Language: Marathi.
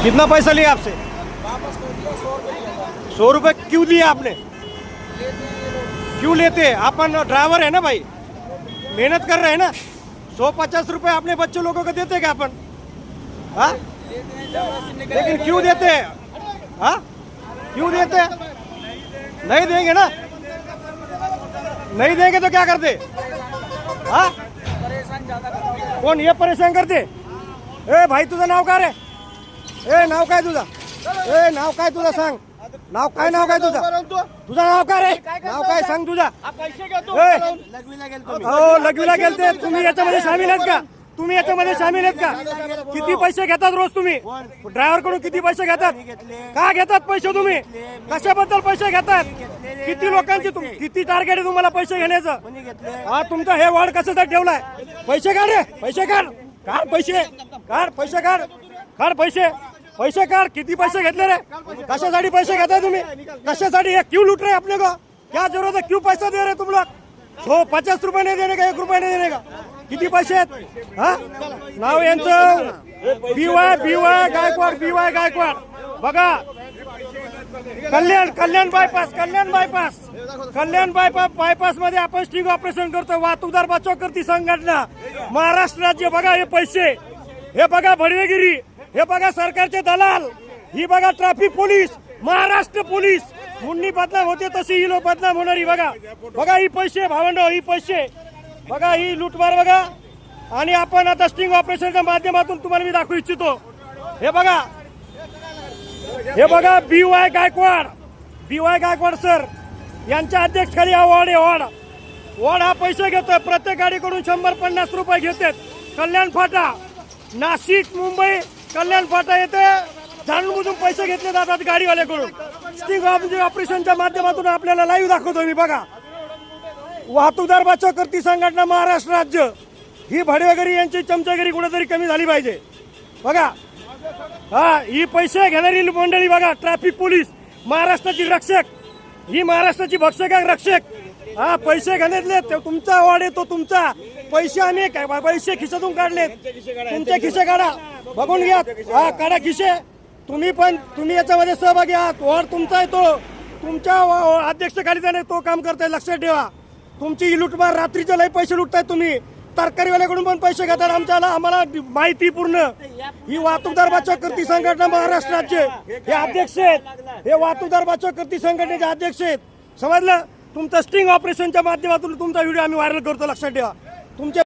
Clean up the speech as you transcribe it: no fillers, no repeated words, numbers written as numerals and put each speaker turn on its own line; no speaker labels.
कितना पैसा लिया आपसे?
वापस कर दिया 100 रुपये दिया।
100 रुपये क्यों लिए आपने? क्यों लेते? अपन ड्राइवर है ना भाई, मेहनत कर रहे हैं ना। 150 रुपये अपने बच्चों लोगों को देते क्या अपन? हाँ, लेकिन क्यों देते हैं? हाँ, क्यों देते हैं? नहीं देंगे ना, नहीं देंगे तो क्या करते? हाँ,
परेशान ज्यादा करते।
कोण ये परेशान करते? ए भाई तुझं नाव काय रे? ए नाव काय तुझं? ए नाव काय तुझं सांग? नाव काय तुझं? तुझं नाव काय रे? नाव काय सांग तुझा? ए, हो लगवीला गेलते तुम्ही, याच्यामध्ये सामील आहेत का? तुम्ही याच्यामध्ये सामील आहेत का? किती पैसे घेतात रोज तुम्ही? ड्रायव्हर कडून किती पैसे घेतात? का घेतात पैसे तुम्ही? कशाबद्दल पैसे घेतात? किती लोकांची किती टार्गेट आहे तुम्हाला पैसे घेण्याचं? हा, तुमचा हे वॉर्ड कशासाठी ठेवलाय? पैसे काढ रे, पैसे काढ, काढ पैसे, काढ पैसे, काढ काढ पैसे, पैसे काढ. किती पैसे घेतले रे? कशासाठी पैसे घेताय तुम्ही? कशासाठी? हे क्यों लूट रहे अपने को? क्या जरूरत है? क्यों पैसा दे रहे तुम लोग? 50 रुपये नाही देणे का? 1 रुपया नाही देणे का? किती पैसे आहेत? हा, नाव यांचं BY गायकवाड, BY गायकवाड. बघा, कल्याण बायपास मध्ये आपण स्टिंग ऑपरेशन करतो. वाहतूकदार बचाव करती संघटना, महाराष्ट्र राज्य. बघा हे पैसे, हे बघा भडवेगिरी, हे बघा सरकारचे दलाल, ही बघा ट्रॅफिक पोलीस, महाराष्ट्र पोलीस. मुंडी बदनाम होते तशी ही लोक बदनाम होणारी. बघा बघा ही पैसे भावंडो, ही पैसे बघा, ही लूटमार बघा. आणि आपण आता स्टिंग ऑपरेशनच्या माध्यमातून तुम्हाला मी दाखवू इच्छितो. हे बघा, हे बघा BY गायकवाड सर यांच्या अध्यक्षखाली हा वॉर्ड आहे. वॉर्ड हा पैसे घेतोय. प्रत्येक गाडीकडून 150 रुपये घेतात. कल्याण फाटा, नाशिक, मुंबई, कल्याण फाटा येते जाणून बुजून पैसे घेतले जातात गाडीवाल्याकडून. स्टिंग ऑपरेशनच्या माध्यमातून आपल्याला लाईव्ह दाखवतो मी. बघा, वाहतूकदार बचाव करती संघटना, महाराष्ट्र राज्य. ही भडवेगिरी यांची चमचागिरी कुठेतरी कमी झाली पाहिजे. बघा, हा ही पैसे घेणारी मंडळी बघा, ट्रॅफिक पोलीस, महाराष्ट्राची रक्षक, ही महाराष्ट्राची भक्षक रक्षक. हा पैसे घेण्यातले तुमचा वॉर्ड येतो. तुमचा पैसे आम्ही काय पैसे खिशातून काढले, तुमचे खिसे काढा, बघून घ्या. हा काढा खिसे. तुम्ही याच्यामध्ये सहभागी आहात. वॉर्ड तुमचा आहे, तो तुमच्या अध्यक्षखाली त्याने तो काम करताय. लक्षात ठेवा, तुमची ही लुटमार, रात्रीचे लई पैसे लुटताय तुम्ही. तरकारीवाल्याकडून पण पैसे घेतात. आम्हाला माहिती पूर्ण. ही वाहतूकदार बचाव करती संघटना, महाराष्ट्र राज्य, हे अध्यक्ष आहेत. हे वाहतूकदार बचाव करती संघटनेचे अध्यक्ष आहेत. समजलं? तुमचं स्टिंग ऑपरेशनच्या माध्यमातून तुमचा व्हिडिओ आम्ही व्हायरल करतो. लक्षात ठेवा. तुमचे